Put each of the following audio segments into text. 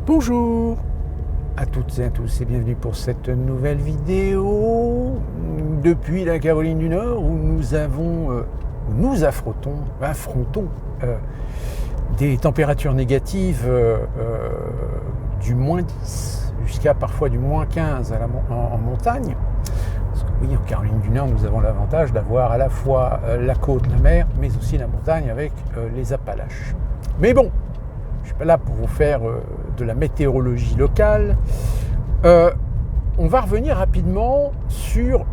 Bonjour à toutes et à tous et bienvenue pour cette nouvelle vidéo depuis la Caroline du Nord où nous affrontons des températures négatives du moins 10 jusqu'à parfois du moins 15 en montagne. Parce que oui, en Caroline du Nord, nous avons l'avantage d'avoir à la fois la côte, la mer, mais aussi la montagne avec les Appalaches. Mais bon, je ne suis pas là pour vous faire de la météorologie locale. On va revenir rapidement sur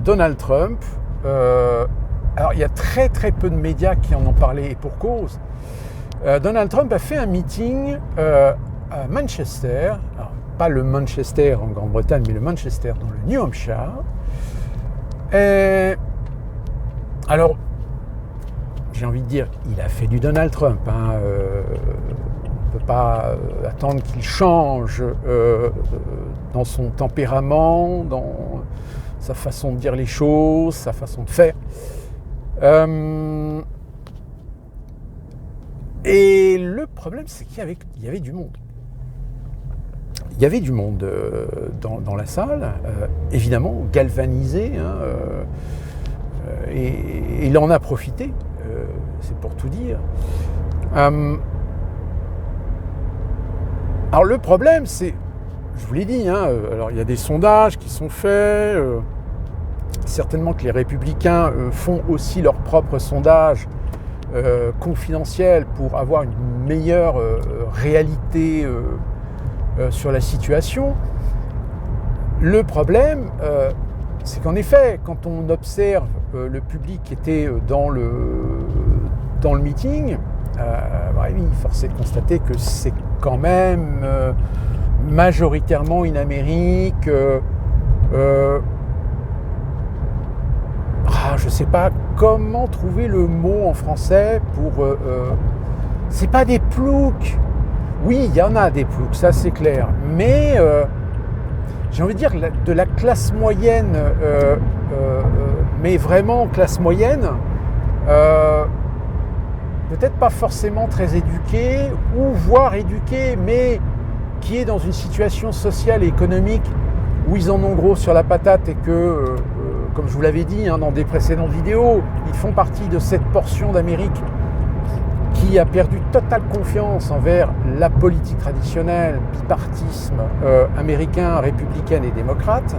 Donald Trump. Alors, il y a très très peu de médias qui en ont parlé et pour cause. Donald Trump a fait un meeting à Manchester, alors, pas le Manchester en Grande-Bretagne, mais le Manchester dans le New Hampshire. Alors, j'ai envie de dire, il a fait du Donald Trump. On ne peut pas attendre qu'il change dans son tempérament, dans sa façon de dire les choses, sa façon de faire. Et le problème, c'est qu'il y avait du monde. Il y avait du monde dans la salle, évidemment, galvanisé, et il en a profité, c'est pour tout dire. Alors le problème, c'est, je vous l'ai dit, alors il y a des sondages qui sont faits, certainement que les républicains font aussi leurs propres sondages confidentiels pour avoir une meilleure réalité sur la situation. Le problème, c'est qu'en effet, quand on observe le public qui était dans le meeting, oui, force est de constater que c'est quand même majoritairement une Amérique. Je ne sais pas comment trouver le mot en français pour. C'est pas des ploucs. Oui, il y en a des ploucs, ça c'est clair. Mais j'ai envie de dire de la classe moyenne, mais vraiment classe moyenne. Peut-être pas forcément très éduqué, ou voire éduqué, mais qui est dans une situation sociale et économique où ils en ont gros sur la patate et que, comme je vous l'avais dit dans des précédentes vidéos, ils font partie de cette portion d'Amérique qui a perdu totale confiance envers la politique traditionnelle, bipartisme américain, républicaine et démocrate.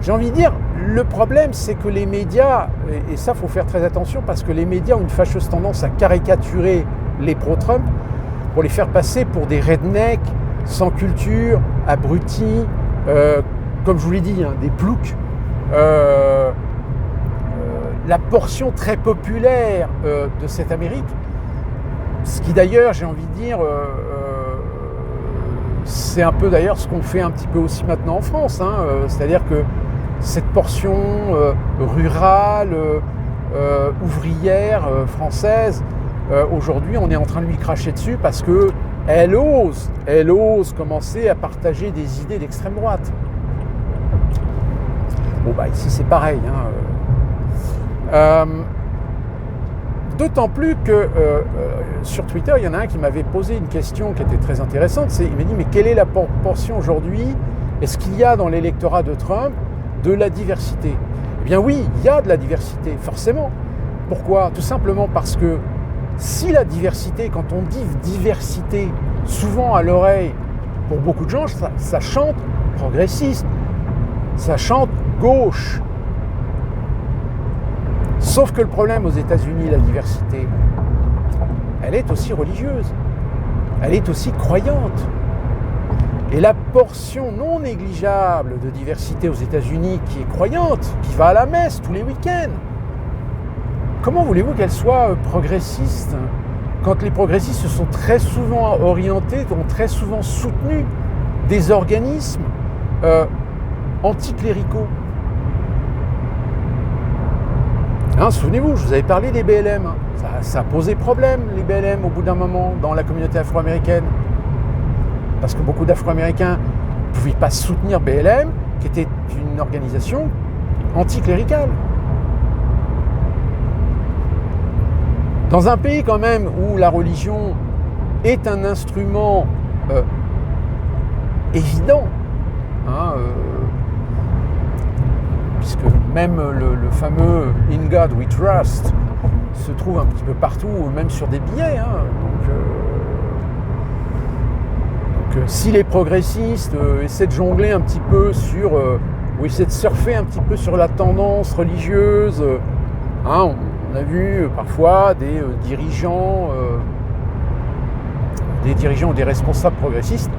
J'ai envie de dire, le problème, c'est que les médias, et ça, il faut faire très attention, parce que les médias ont une fâcheuse tendance à caricaturer les pro-Trump pour les faire passer pour des rednecks, sans culture, abrutis, comme je vous l'ai dit, des ploucs. La portion très populaire de cette Amérique, ce qui d'ailleurs, j'ai envie de dire, c'est un peu d'ailleurs ce qu'on fait un petit peu aussi maintenant en France, c'est-à-dire que cette portion rurale, ouvrière, française, aujourd'hui on est en train de lui cracher dessus parce qu'elle ose commencer à partager des idées d'extrême droite. Bon ici c'est pareil. D'autant plus que sur Twitter, il y en a un qui m'avait posé une question qui était très intéressante. Il m'a dit, mais quelle est la proportion aujourd'hui? Est-ce qu'il y a dans l'électorat de Trump de la diversité? Eh bien oui, il y a de la diversité, forcément. Pourquoi? Tout simplement parce que si la diversité, quand on dit diversité, souvent à l'oreille, pour beaucoup de gens, ça chante progressiste, ça chante gauche. Sauf que le problème aux États-Unis, la diversité, elle est aussi religieuse, elle est aussi croyante. Et la portion non négligeable de diversité aux États-Unis qui est croyante, qui va à la messe tous les week-ends, comment voulez-vous qu'elle soit progressiste quand les progressistes se sont très souvent orientés, ont très souvent soutenu des organismes anticléricaux? Souvenez-vous, je vous avais parlé des BLM. Ça a posé problème, les BLM, au bout d'un moment, dans la communauté afro-américaine. Parce que beaucoup d'Afro-Américains ne pouvaient pas soutenir BLM, qui était une organisation anticléricale. Dans un pays quand même où la religion est un instrument évident, hein, puisque même le fameux In God We Trust se trouve un petit peu partout, même sur des billets. Hein, donc, si les progressistes essaient de jongler un petit peu sur, ou essaient de surfer un petit peu sur la tendance religieuse, hein, on a vu parfois des dirigeants ou des responsables progressistes.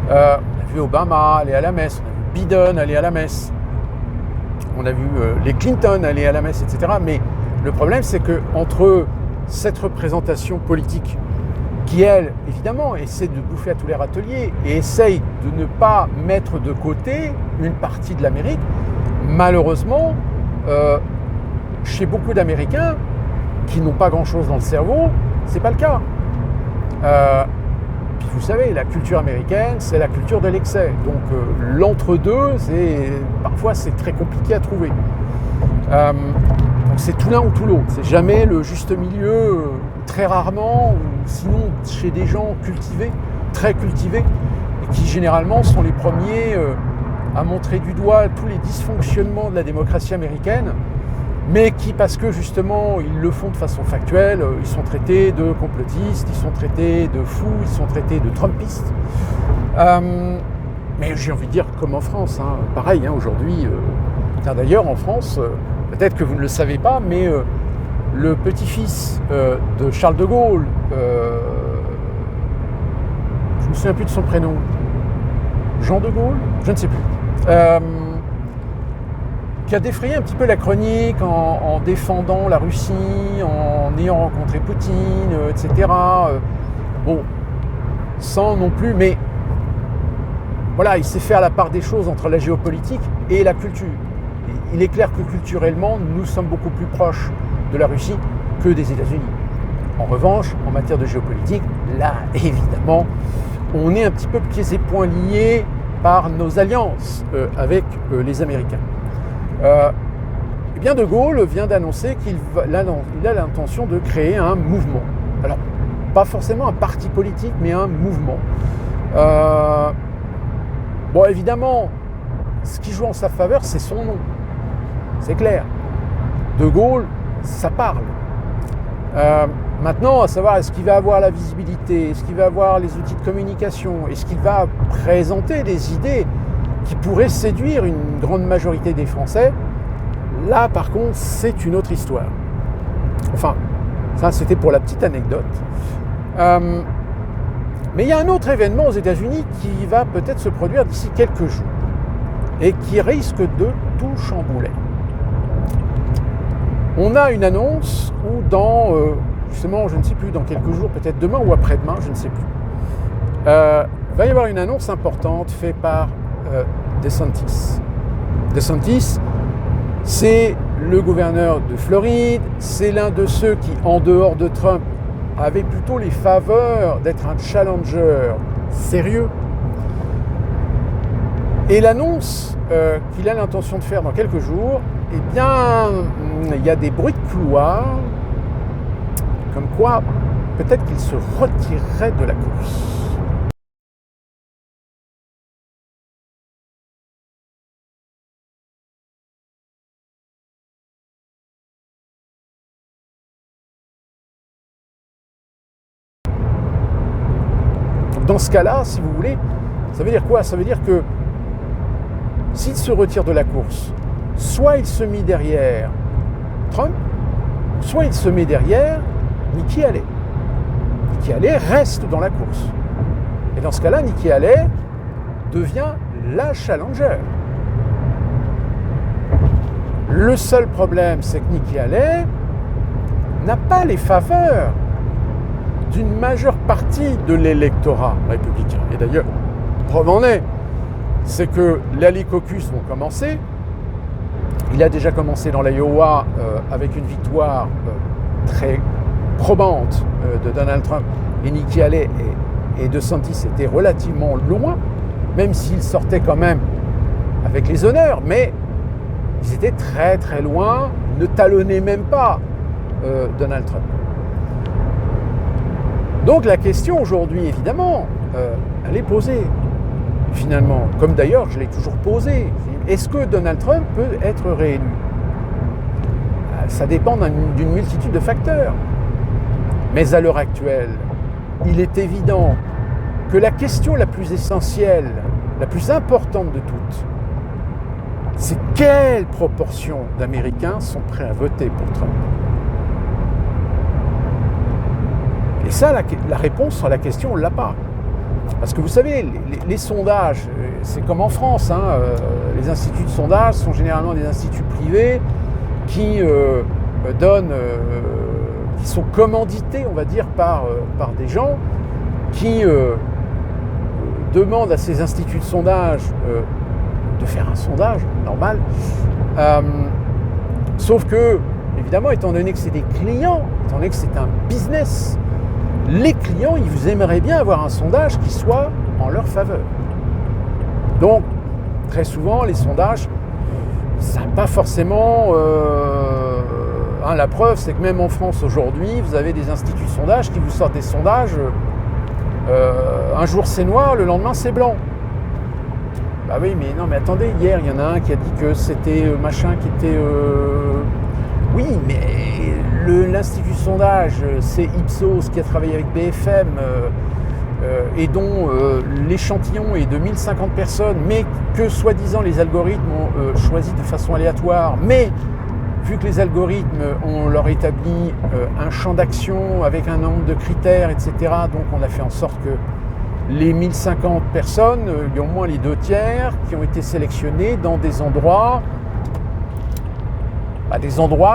On a vu Obama aller à la messe, on a vu Biden aller à la messe, on a vu les Clinton aller à la messe, etc. Mais le problème, c'est qu'entre cette représentation politique qui, elle, évidemment, essaie de bouffer à tous les râteliers et essaye de ne pas mettre de côté une partie de l'Amérique, malheureusement, chez beaucoup d'Américains qui n'ont pas grand-chose dans le cerveau, c'est pas le cas. Puis vous savez, la culture américaine, c'est la culture de l'excès. Donc l'entre-deux, parfois c'est très compliqué à trouver. Donc c'est tout l'un ou tout l'autre. C'est jamais le juste milieu, très rarement, ou sinon chez des gens cultivés, très cultivés, et qui généralement sont les premiers à montrer du doigt tous les dysfonctionnements de la démocratie américaine, mais qui, parce que justement ils le font de façon factuelle, ils sont traités de complotistes, ils sont traités de fous, ils sont traités de trumpistes. Mais j'ai envie de dire comme en France, hein, pareil, hein, aujourd'hui. D'ailleurs en France, peut-être que vous ne le savez pas, mais le petit-fils de Charles de Gaulle, je ne me souviens plus de son prénom, Jean de Gaulle, je ne sais plus, qui a défrayé un petit peu la chronique en défendant la Russie, en ayant rencontré Poutine, etc. Bon, sans non plus, mais voilà, il sait faire la part des choses entre la géopolitique et la culture. Il est clair que culturellement, nous sommes beaucoup plus proches de la Russie que des États-Unis. En revanche, en matière de géopolitique, là, évidemment, on est un petit peu pieds et poings liés par nos alliances avec les Américains. Eh bien, De Gaulle vient d'annoncer qu'il a l'intention de créer un mouvement. Alors, pas forcément un parti politique, mais un mouvement. Bon, évidemment, ce qui joue en sa faveur, c'est son nom. C'est clair. De Gaulle, ça parle. Maintenant, à savoir, est-ce qu'il va avoir la visibilité, est-ce qu'il va avoir les outils de communication, est-ce qu'il va présenter des idées qui pourraient séduire une grande majorité des Français? Là, par contre, c'est une autre histoire. Enfin, ça, c'était pour la petite anecdote. Mais il y a un autre événement aux États-Unis qui va peut-être se produire d'ici quelques jours et qui risque de tout chambouler. On a une annonce où justement, je ne sais plus, dans quelques jours, peut-être demain ou après-demain, je ne sais plus, va y avoir une annonce importante faite par DeSantis. DeSantis, c'est le gouverneur de Floride, c'est l'un de ceux qui, en dehors de Trump, avait plutôt les faveurs d'être un challenger sérieux. Et l'annonce qu'il a l'intention de faire dans quelques jours, eh bien, il y a des bruits de couloir, comme quoi peut-être qu'il se retirerait de la course. Dans ce cas-là, si vous voulez, ça veut dire quoi? Ça veut dire que s'il se retire de la course, soit il se met derrière Trump, soit il se met derrière Nikki Haley. Nikki Haley reste dans la course. Et dans ce cas-là, Nikki Haley devient la challenger. Le seul problème, c'est que Nikki Haley n'a pas les faveurs d'une majeure partie de l'électorat républicain. Et d'ailleurs, preuve en est, c'est que les caucus vont commencer. Il a déjà commencé dans l'Iowa avec une victoire très probante de Donald Trump, et Nikki Haley et DeSantis étaient relativement loin, même s'ils sortaient quand même avec les honneurs, mais ils étaient très très loin, ne talonnaient même pas Donald Trump. Donc la question aujourd'hui, évidemment, elle est posée, finalement, comme d'ailleurs je l'ai toujours posée. Est-ce que Donald Trump peut être réélu? Ça dépend d'une multitude de facteurs. Mais à l'heure actuelle, il est évident que la question la plus essentielle, la plus importante de toutes, c'est quelle proportion d'Américains sont prêts à voter pour Trump. Et ça, la réponse à la question, on ne l'a pas. Parce que vous savez, les sondages, c'est comme en France, hein, les instituts de sondage sont généralement des instituts privés qui qui sont commandités, on va dire, par des gens qui demandent à ces instituts de sondage de faire un sondage normal. Sauf que, évidemment, étant donné que c'est des clients, étant donné que c'est un business, les clients, ils aimeraient bien avoir un sondage qui soit en leur faveur. Donc, très souvent, les sondages, ça n'a pas forcément... la preuve, c'est que même en France aujourd'hui, vous avez des instituts de sondage qui vous sortent des sondages. Un jour c'est noir, le lendemain c'est blanc. Bah oui, mais non, mais attendez, hier il y en a un qui a dit que c'était machin qui était... Oui, mais l'institut de sondage, c'est Ipsos qui a travaillé avec BFM et dont l'échantillon est de 1050 personnes, mais que soi-disant les algorithmes ont choisi de façon aléatoire, mais vu que les algorithmes ont leur établi un champ d'action avec un nombre de critères, etc., donc on a fait en sorte que les 1050 personnes, il y a au moins les 2/3 qui ont été sélectionnés dans des endroits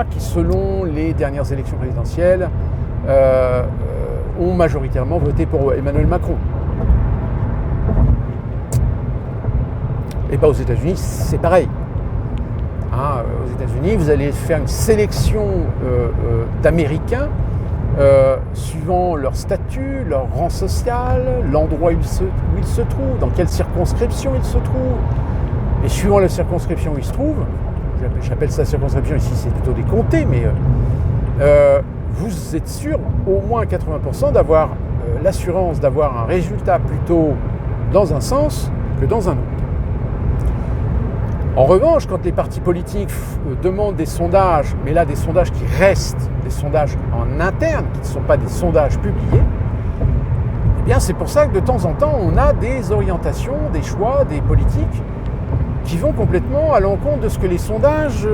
qui, selon les dernières élections présidentielles, ont majoritairement voté pour Emmanuel Macron. Et pas aux États-Unis, c'est pareil. Aux États-Unis, vous allez faire une sélection d'Américains suivant leur statut, leur rang social, l'endroit où ils se trouvent, dans quelle circonscription ils se trouvent. Et suivant la circonscription où ils se trouvent, j'appelle ça circonscription, ici c'est plutôt des comtés, mais vous êtes sûr, au moins 80%, d'avoir l'assurance d'avoir un résultat plutôt dans un sens que dans un autre. En revanche, quand les partis politiques demandent des sondages, mais là des sondages qui restent des sondages en interne, qui ne sont pas des sondages publiés, eh bien c'est pour ça que de temps en temps, on a des orientations, des choix, des politiques qui vont complètement à l'encontre de ce que les sondages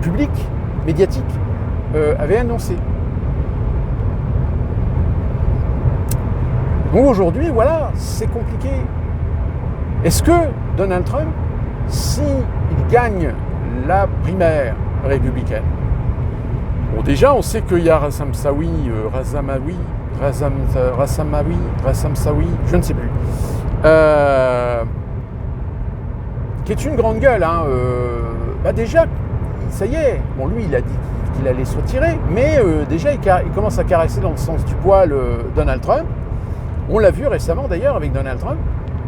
publics, médiatiques, avaient annoncé. Donc aujourd'hui, voilà, c'est compliqué. Est-ce que Donald Trump, s'il gagne la primaire républicaine, bon déjà on sait qu'il y a Rassam Saoui, je ne sais plus, qui est une grande gueule, déjà, ça y est, bon lui il a dit qu'il allait se retirer, mais déjà il commence à caresser dans le sens du poil Donald Trump. On l'a vu récemment d'ailleurs avec Donald Trump.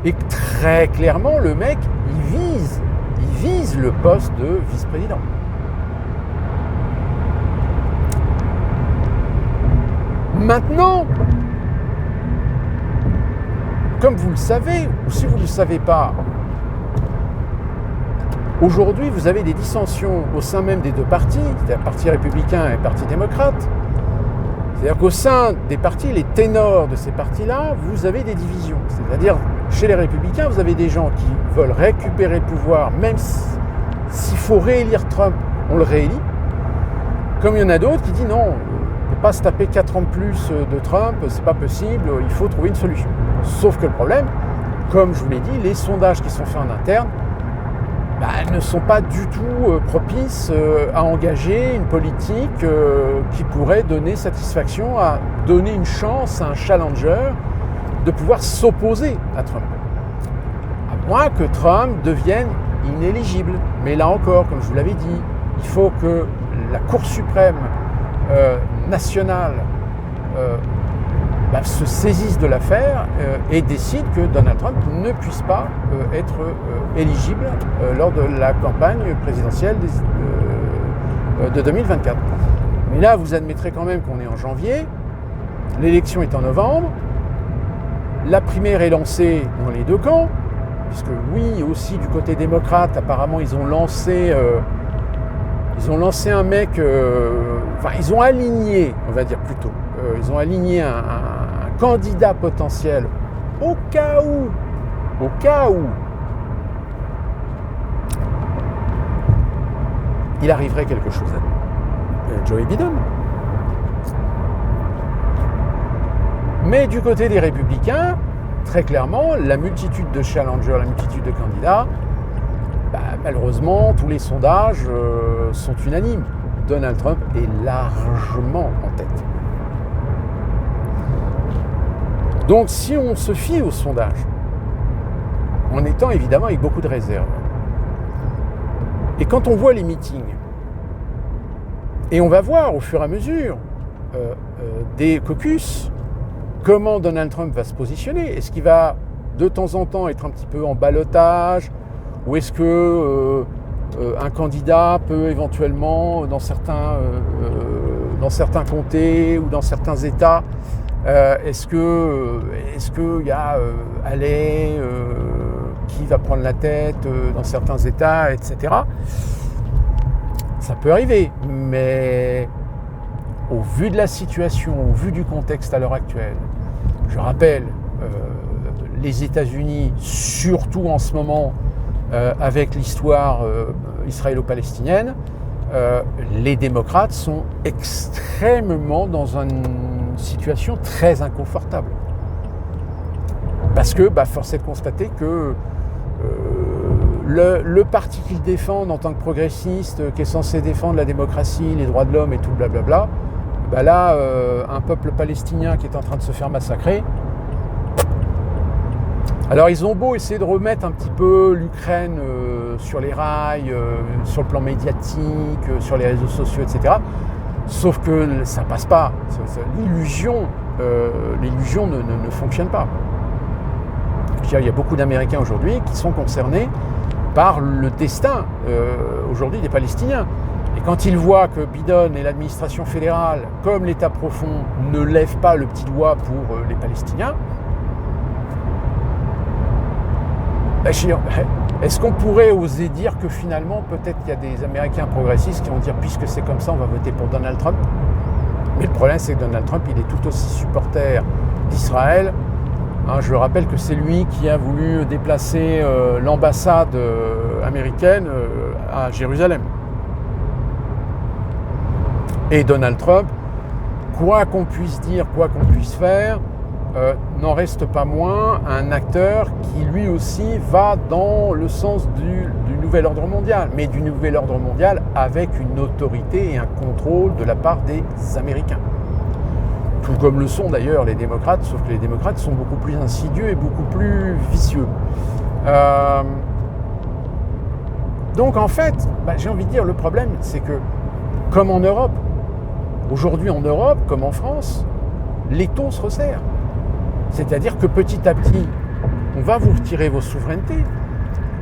Et très clairement, le mec, il vise le poste de vice-président. Maintenant, comme vous le savez, ou si vous ne le savez pas, aujourd'hui, vous avez des dissensions au sein même des deux partis, c'est-à-dire Parti républicain et Parti démocrate. C'est-à-dire qu'au sein des partis, les ténors de ces partis-là, vous avez des divisions. C'est-à-dire, chez les Républicains, vous avez des gens qui veulent récupérer le pouvoir, même s'il faut réélire Trump, on le réélit. Comme il y en a d'autres qui disent non, on ne peut pas se taper 4 ans de plus de Trump, c'est pas possible, il faut trouver une solution. Sauf que le problème, comme je vous l'ai dit, les sondages qui sont faits en interne, ne sont pas du tout propices à engager une politique qui pourrait donner satisfaction, à donner une chance à un challenger de pouvoir s'opposer à Trump. À moins que Trump devienne inéligible. Mais là encore, comme je vous l'avais dit, il faut que la Cour suprême nationale se saisisse de l'affaire et décide que Donald Trump ne puisse pas être éligible lors de la campagne présidentielle de 2024. Mais là, vous admettrez quand même qu'on est en janvier. L'élection est en novembre. La primaire est lancée dans les deux camps, puisque oui, aussi du côté démocrate, apparemment ils ont lancé un mec, ils ont aligné, on va dire plutôt, ils ont aligné un candidat potentiel au cas où, il arriverait quelque chose à Joe Biden. Mais du côté des républicains, très clairement, la multitude de challengers, la multitude de candidats, malheureusement, tous les sondages sont unanimes. Donald Trump est largement en tête. Donc si on se fie aux sondages, en étant évidemment avec beaucoup de réserve, et quand on voit les meetings, et on va voir au fur et à mesure des caucus, comment Donald Trump va se positionner. Est-ce qu'il va de temps en temps être un petit peu en ballottage, ou est-ce que un candidat peut éventuellement, dans certains comtés ou dans certains États, est-ce qu'il y a Haley qui va prendre la tête dans certains États, etc. Ça peut arriver, mais au vu de la situation, au vu du contexte à l'heure actuelle, je rappelle, les États-Unis, surtout en ce moment, avec l'histoire israélo-palestinienne, les démocrates sont extrêmement dans une situation très inconfortable. Parce que, force est de constater que le parti qu'ils défendent en tant que progressiste, qui est censé défendre la démocratie, les droits de l'homme et tout le blablabla, là, un peuple palestinien qui est en train de se faire massacrer. Alors ils ont beau essayer de remettre un petit peu l'Ukraine sur les rails, sur le plan médiatique, sur les réseaux sociaux, etc. Sauf que ça passe pas. L'illusion ne fonctionne pas. Il y a beaucoup d'Américains aujourd'hui qui sont concernés par le destin aujourd'hui des Palestiniens. Et quand ils voient que Biden et l'administration fédérale, comme l'État profond, ne lèvent pas le petit doigt pour les Palestiniens, est-ce qu'on pourrait oser dire que finalement, peut-être qu'il y a des Américains progressistes qui vont dire, puisque c'est comme ça, on va voter pour Donald Trump? Mais le problème, c'est que Donald Trump, il est tout aussi supporter d'Israël. Je rappelle que c'est lui qui a voulu déplacer l'ambassade américaine à Jérusalem. Et Donald Trump, quoi qu'on puisse dire, quoi qu'on puisse faire, n'en reste pas moins un acteur qui lui aussi va dans le sens du nouvel ordre mondial, mais du nouvel ordre mondial avec une autorité et un contrôle de la part des Américains. Tout comme le sont d'ailleurs les démocrates, sauf que les démocrates sont beaucoup plus insidieux et beaucoup plus vicieux. Donc en fait, j'ai envie de dire, le problème, c'est que, comme en Europe, aujourd'hui en Europe, comme en France, l'étau se resserre. C'est-à-dire que petit à petit, on va vous retirer vos souverainetés.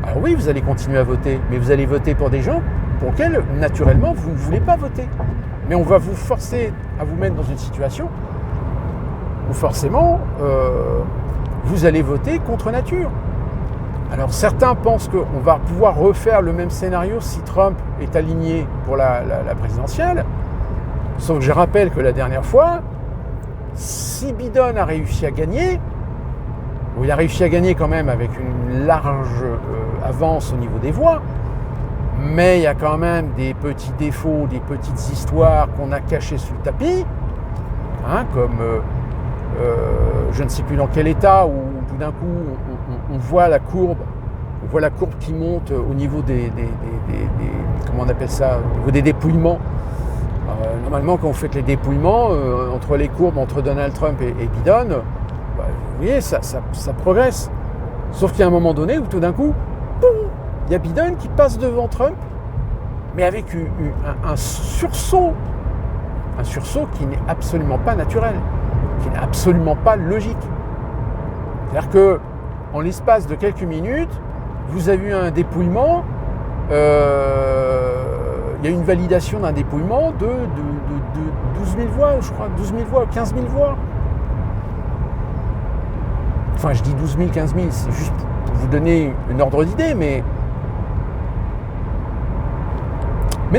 Alors oui, vous allez continuer à voter, mais vous allez voter pour des gens pour lesquels, naturellement, vous ne voulez pas voter. Mais on va vous forcer à vous mettre dans une situation où forcément, vous allez voter contre nature. Alors certains pensent qu'on va pouvoir refaire le même scénario si Trump est aligné pour la présidentielle. Sauf que je rappelle que la dernière fois, si Biden a réussi à gagner, ou il a réussi à gagner quand même avec une large avance au niveau des voix, mais il y a quand même des petits défauts, des petites histoires qu'on a cachées sous le tapis, comme je ne sais plus dans quel état, où tout d'un coup on voit la courbe qui monte au niveau des comment on appelle ça, au niveau des dépouillements. Normalement, quand on fait que les dépouillements entre les courbes, entre Donald Trump et Biden, vous voyez, ça progresse. Sauf qu'il y a un moment donné où tout d'un coup, il y a Biden qui passe devant Trump, mais avec un sursaut qui n'est absolument pas naturel, qui n'est absolument pas logique. C'est-à-dire que, en l'espace de quelques minutes, vous avez eu un dépouillement. Il y a une validation d'un dépouillement de 12 000 voix, je crois, 12 000 voix, 15 000 voix. enfin je dis 12 000, 15 000, c'est juste pour vous donner une ordre d'idée, mais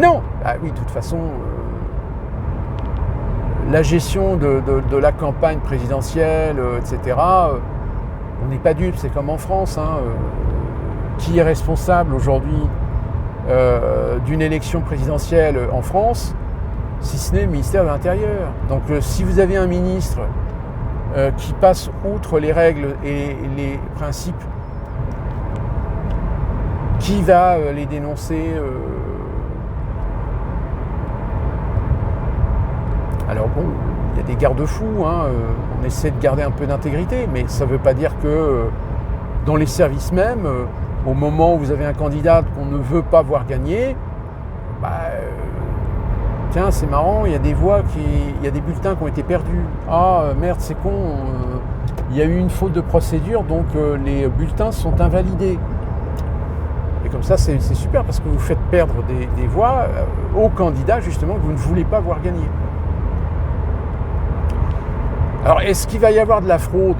non, ah oui, de toute façon, la gestion de la campagne présidentielle, etc., on n'est pas dupe, c'est comme en France, hein, qui est responsable aujourd'hui d'une élection présidentielle en France, si ce n'est le ministère de l'Intérieur. Donc si vous avez un ministre qui passe outre les règles et les principes, qui va les dénoncer Alors bon, il y a des garde-fous, hein, on essaie de garder un peu d'intégrité, mais ça ne veut pas dire que dans les services même, au moment où vous avez un candidat qu'on ne veut pas voir gagner, tiens, c'est marrant, il y a des il y a des bulletins qui ont été perdus. Ah merde, c'est con, il y a eu une faute de procédure, donc les bulletins sont invalidés. Et comme ça, c'est super parce que vous faites perdre des voix aux candidats justement que vous ne voulez pas voir gagner. Alors, est-ce qu'il va y avoir de la fraude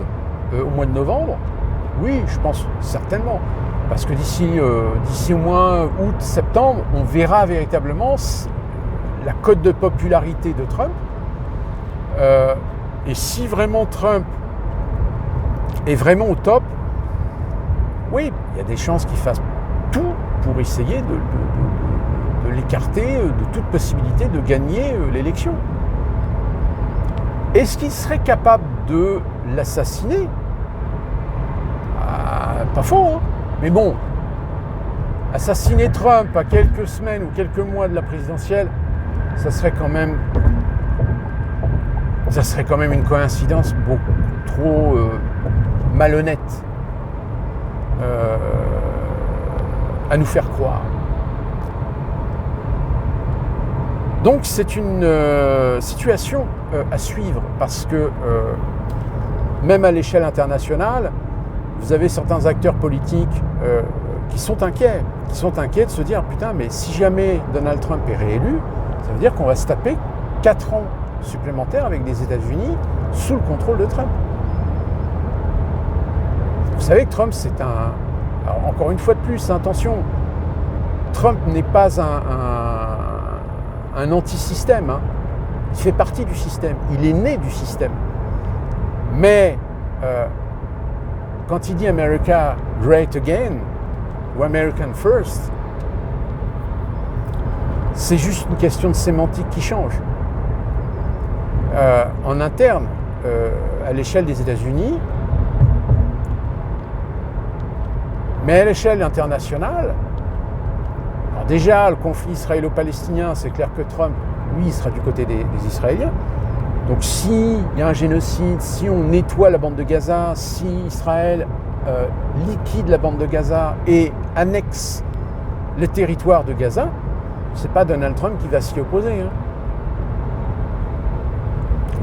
au mois de novembre? Oui, je pense certainement. Parce que d'ici au mois août, septembre, on verra véritablement la cote de popularité de Trump. Et si vraiment Trump est vraiment au top, oui, il y a des chances qu'il fasse tout pour essayer de l'écarter de toute possibilité de gagner l'élection. Est-ce qu'il serait capable de l'assassiner? Pas faux, hein. Mais bon, assassiner Trump à quelques semaines ou quelques mois de la présidentielle, ça serait quand même une coïncidence beaucoup trop malhonnête à nous faire croire. Donc c'est une situation à suivre parce que même à l'échelle internationale, vous avez certains acteurs politiques qui sont inquiets de se dire putain, mais si jamais Donald Trump est réélu, ça veut dire qu'on va se taper 4 ans supplémentaires avec les États-Unis sous le contrôle de Trump. Vous savez que Trump, c'est un... Alors, encore une fois de plus, attention, Trump n'est pas un anti-système, hein. Il fait partie du système, il est né du système. Mais quand il dit America Great Again ou American First, c'est juste une question de sémantique qui change. En interne, à l'échelle des États-Unis, mais à l'échelle internationale, alors déjà, le conflit israélo-palestinien, c'est clair que Trump, lui, il sera du côté des Israéliens. Donc s'il y a un génocide, si on nettoie la bande de Gaza, si Israël liquide la bande de Gaza et annexe le territoire de Gaza, c'est pas Donald Trump qui va s'y opposer. Hein.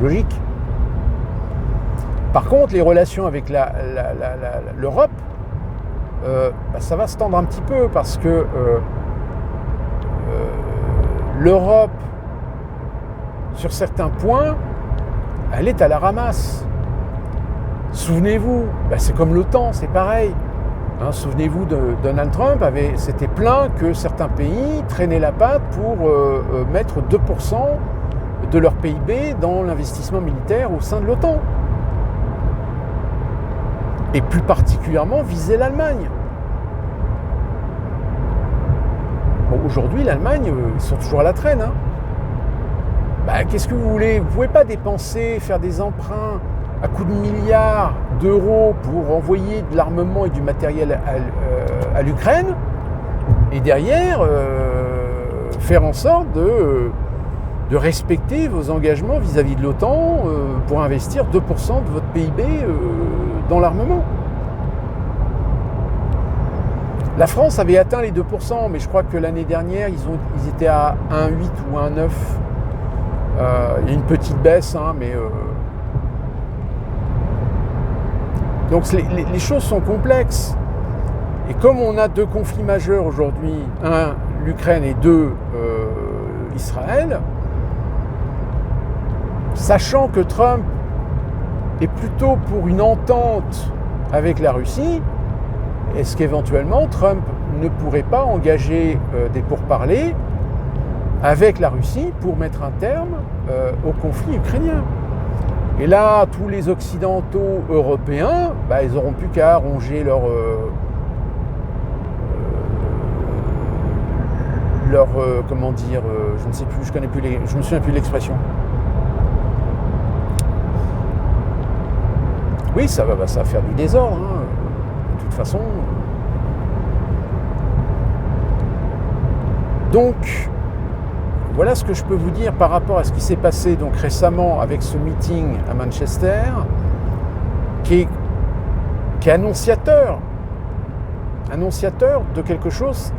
Logique. Par contre, les relations avec l'Europe, ça va se tendre un petit peu parce que l'Europe, sur certains points, elle est à la ramasse. Souvenez-vous, c'est comme l'OTAN, c'est pareil. Hein, souvenez-vous de Donald Trump s'était plaint que certains pays traînaient la patte pour mettre 2% de leur PIB dans l'investissement militaire au sein de l'OTAN. Et plus particulièrement viser l'Allemagne. Bon, aujourd'hui, l'Allemagne, ils sont toujours à la traîne. Hein. Qu'est-ce que vous voulez? Vous ne pouvez pas dépenser, faire des emprunts à coups de milliards d'euros pour envoyer de l'armement et du matériel à l'Ukraine et derrière faire en sorte de respecter vos engagements vis-à-vis de l'OTAN pour investir 2% de votre PIB dans l'armement. La France avait atteint les 2%, mais je crois que l'année dernière, ils étaient à 1,8 ou 1,9. Il y a une petite baisse, hein, mais... Donc les choses sont complexes. Et comme on a 2 conflits majeurs aujourd'hui, 1, l'Ukraine et 2, Israël, sachant que Trump est plutôt pour une entente avec la Russie, est-ce qu'éventuellement Trump ne pourrait pas engager des pourparlers avec la Russie pour mettre un terme au conflit ukrainien? Et là, tous les Occidentaux européens, ils n'auront plus qu'à ronger leur comment dire, je ne sais plus, je me souviens plus de l'expression. Oui, ça va faire du désordre, hein, de toute façon. Donc, voilà ce que je peux vous dire par rapport à ce qui s'est passé donc récemment avec ce meeting à Manchester, qui est annonciateur de quelque chose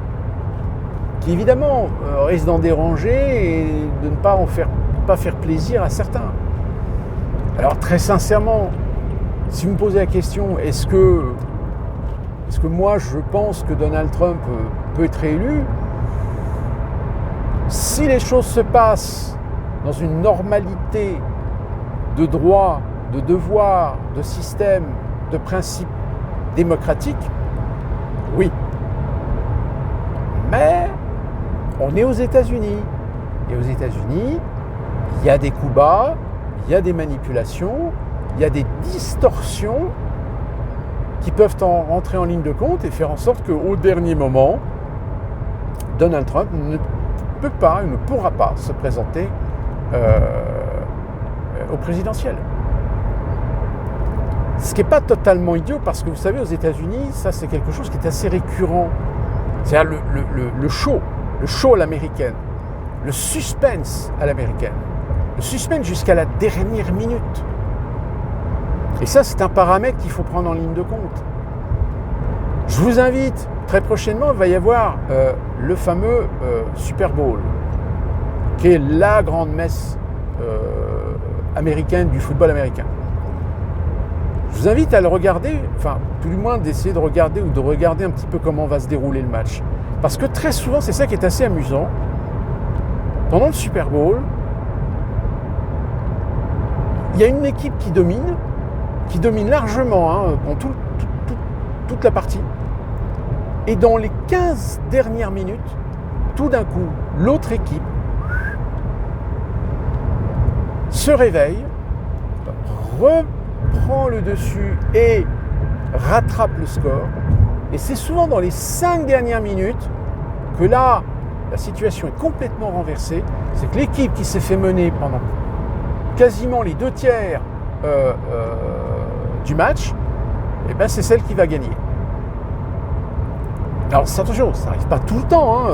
qui évidemment risque d'en déranger et de ne pas faire plaisir à certains. Alors très sincèrement, si vous me posez la question, est-ce que moi je pense que Donald Trump peut être réélu? Si les choses se passent dans une normalité de droit, de devoir, de système, de principe démocratique, oui. Mais on est aux États-Unis. Et aux États-Unis, il y a des coups bas, il y a des manipulations, il y a des distorsions qui peuvent rentrer en ligne de compte et faire en sorte qu'au dernier moment, Donald Trump ne pourra pas se présenter au présidentiel. Ce qui n'est pas totalement idiot parce que vous savez, aux États-Unis, ça c'est quelque chose qui est assez récurrent. C'est-à-dire le show à l'américaine, le suspense à l'américaine, le suspense jusqu'à la dernière minute. Et ça, c'est un paramètre qu'il faut prendre en ligne de compte. Je vous invite, très prochainement, il va y avoir le fameux Super Bowl, qui est la grande messe américaine du football américain. Je vous invite à le regarder, enfin, tout du moins d'essayer de regarder ou de regarder un petit peu comment va se dérouler le match. Parce que très souvent, c'est ça qui est assez amusant. Pendant le Super Bowl, il y a une équipe qui domine largement toute la partie. Et dans les 15 dernières minutes, tout d'un coup, l'autre équipe se réveille, reprend le dessus et rattrape le score. Et c'est souvent dans les 5 dernières minutes que là, la situation est complètement renversée. C'est que l'équipe qui s'est fait mener pendant quasiment les 2/3 du match, c'est celle qui va gagner. Alors attention, ça n'arrive pas tout le temps.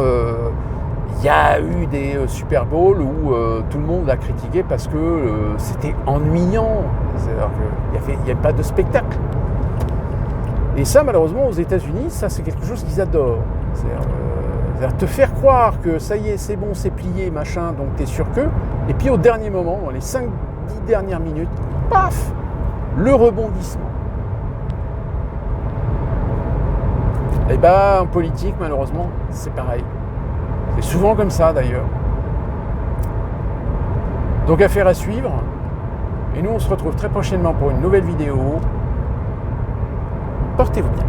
Il y a eu des Super Bowls où tout le monde l'a critiqué parce que c'était ennuyant. C'est-à-dire qu'il n'y avait pas de spectacle. Et ça, malheureusement, aux États-Unis, ça c'est quelque chose qu'ils adorent. C'est-à-dire te faire croire que ça y est, c'est bon, c'est plié, machin, donc t'es sûr que. Et puis au dernier moment, dans les 5-10 dernières minutes, paf, le rebondissement. Et en politique, malheureusement, c'est pareil. C'est souvent comme ça, d'ailleurs. Donc, affaire à suivre. Et nous, on se retrouve très prochainement pour une nouvelle vidéo. Portez-vous bien.